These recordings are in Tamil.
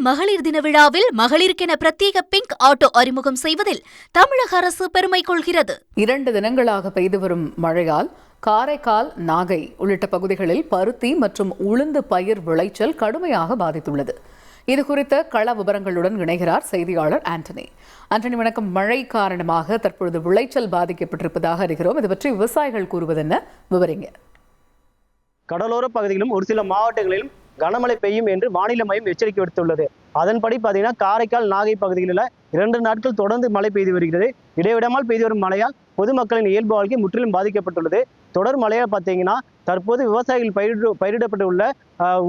மகளிர் தின விழாவில் மகளிருக்கென பிரத்யேக பிங்க் ஆட்டோ அறிமுகம் செய்வதில் தமிழக அரசு பெருமை கொள்கிறது. 2 தினங்களாக பெய்து வரும் மழையால் காரைக்கால், நாகை உள்ளிட்ட பகுதிகளில் பருத்தி மற்றும் உளுந்து பயிர் விளைச்சல் கடுமையாக பாதித்துள்ளது. இதுகுறித்த கள விவரங்களுடன் இணைகிறார் செய்தியாளர் ஆண்டனி. ஆண்டனி, வணக்கம். மழை காரணமாக தற்பொழுது விளைச்சல் பாதிக்கப்பட்டிருப்பதாக அறிகிறோம். இது பற்றி விவசாயிகள் கூறுவதென்ன, விவரிங்க. கடலோர பகுதிகளிலும் ஒரு சில மாவட்டங்களிலும் கனமழை பெய்யும் என்று வானிலை மையம் எச்சரிக்கை விடுத்துள்ளது. அதன்படி பார்த்தீங்கன்னா காரைக்கால், நாகை பகுதிகளில் 2 நாட்கள் தொடர்ந்து மழை பெய்து வருகிறது. இடைவிடாமல் பெய்து வரும் மழையால் பொதுமக்களின் இயல்பு வாழ்க்கை முற்றிலும் பாதிக்கப்பட்டுள்ளது. தொடர் மழையால் பார்த்தீங்கன்னா தற்போது விவசாயிகள் பயிரிடப்பட்டுள்ள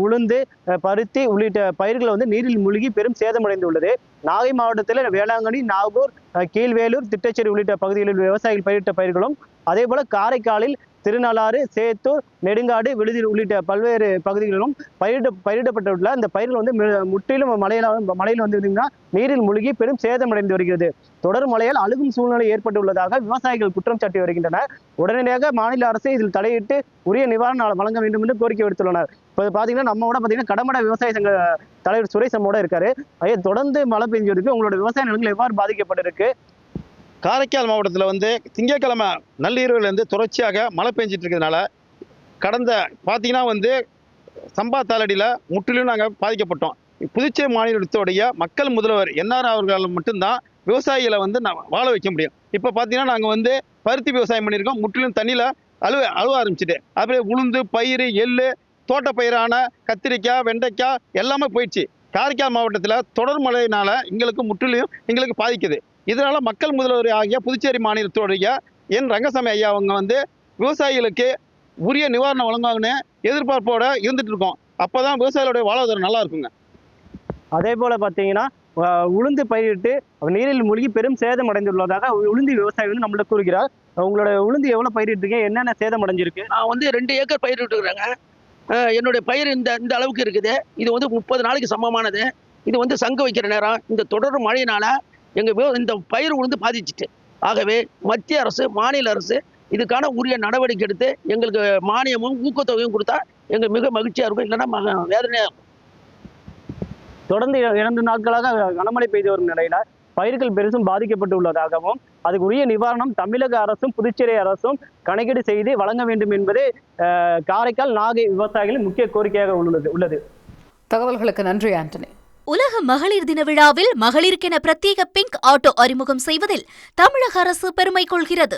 உளுந்து, பருத்தி உள்ளிட்ட பயிர்கள் நீரில் மூழ்கி பெரும் சேதமடைந்துள்ளது. நாகை மாவட்டத்தில் வேளாங்கண்ணி, நாகூர், கீழ்வேலூர், திட்டச்சேரி உள்ளிட்ட பகுதிகளில் விவசாயிகள் பயிரிட்ட பயிர்களும், அதே போல காரைக்காலில் திருநள்ளாறு, சேத்தூர், நெடுங்காடு, விழுதில் உள்ளிட்ட பல்வேறு பகுதிகளிலும் பயிரிடப்பட்டுள்ள அந்த பயிர்கள் முற்றிலும் மழையில் நீரில் மூழ்கி பெரும் சேதமடைந்து வருகிறது. தொடர் மழையால் அழுகும் சூழ்நிலை ஏற்பட்டுள்ளதாக விவசாயிகள் குற்றம் சாட்டி வருகின்றனர். உடனடியாக மாநில அரசு இதில் தலையிட்டு உரிய நிவாரணம் வழங்க வேண்டும் என்று கோரிக்கை விடுத்துள்ளனர். இப்போ பார்த்தீங்கன்னா நம்மோட கடமடை விவசாய சங்க தலைவர் சுரேஷ் நம்மோட இருக்காரு. தொடர்ந்து மழை பெஞ்சிருக்கு. உங்களோட விவசாய நிலங்கள் எவ்வாறு பாதிக்கப்பட்டிருக்கு? காரைக்கால் மாவட்டத்தில் திங்கட்கிழமை நள்ளிரவுலேருந்து தொடர்ச்சியாக மழை பெஞ்சிட்டு இருக்கிறதுனால கடந்த பார்த்தீங்கன்னா சம்பா தாளடியில் முற்றிலும் நாங்கள் பாதிக்கப்பட்டோம். புதுச்சேரி மாநிலத்துடைய மக்கள் முதல்வர் என்ஆர் அவர்களால் மட்டும்தான் விவசாயிகளை வாழ வைக்க முடியும். இப்போ பார்த்தீங்கன்னா நாங்கள் பருத்தி விவசாயம் பண்ணியிருக்கோம். முற்றிலும் தண்ணியில் அழுவ ஆரம்பிச்சுட்டு, அப்படியே உளுந்து, பயிர், எள்ளு, தோட்ட பயிரான கத்திரிக்காய், வெண்டைக்காய் எல்லாமே போயிடுச்சு. காரைக்கால் மாவட்டத்தில் தொடர் மழையினால எங்களுக்கு பாதிக்குது. இதனால மக்கள் முதல்வர் ஆகிய புதுச்சேரி மாநிலத்துடைய என் ரங்கசாமி ஐயா அவங்க விவசாயிகளுக்கு உரிய நிவாரணம் வழங்குவாங்கன்னு எதிர்பார்ப்போட இருந்துட்டு இருக்கோம். அப்போதான் விவசாயிகளுடைய வாழ்வாதாரம் நல்லா இருக்குங்க. அதே போல பார்த்தீங்கன்னா உளுந்து பயிரிட்டு நீரில் மூழ்கி பெரும் சேதம் அடைந்துள்ளதாக உளுந்து விவசாயி நம்மள கூறுகிறார். உங்களோட உளுந்து எவ்வளவு பயிரிட்டுருக்கீங்க, என்னென்ன சேதம் அடைஞ்சிருக்கு? நான் 2 ஏக்கர் பயிரிட்டுருக்குறேங்க. என்னுடைய பயிர் இந்த அளவுக்கு இருக்குது. இது 30 நாளைக்கு சமமானது. இது சங்கு வைக்கிற நேரம். இந்த தொடர் மழையினால இந்த பயிர் பாதிச்சுட்டு, ஆகவே மத்திய அரசு, மாநில அரசு இதுக்கான உரிய நடவடிக்கை எடுத்து எங்களுக்கு மானியமும் ஊக்கத்தொகையும் கொடுத்தா எங்களுக்கு மிக மகிழ்ச்சியா இருக்கும். இல்லைன்னா வேதனையா இருக்கும். தொடர்ந்து 2 நாட்களாக கனமழை பெய்து வரும் நிலையில பயிர்கள் பெருசும் பாதிக்கப்பட்டு உள்ளதாகவும் அதுக்கு உரிய நிவாரணம் தமிழக அரசும் புதுச்சேரி அரசும் கணக்கீடு செய்து வழங்க வேண்டும் என்பது காரைக்கால், நாகை விவசாயிகளின் முக்கிய கோரிக்கையாக உள்ளது. தகவல்களுக்கு நன்றி ஆண்டனி. உலக மகளிர் தின விழாவில் மகளிருக்கென பிரத்யேக பிங்க் ஆட்டோ அறிமுகம் செய்வதில் தமிழக அரசு பெருமை கொள்கிறது.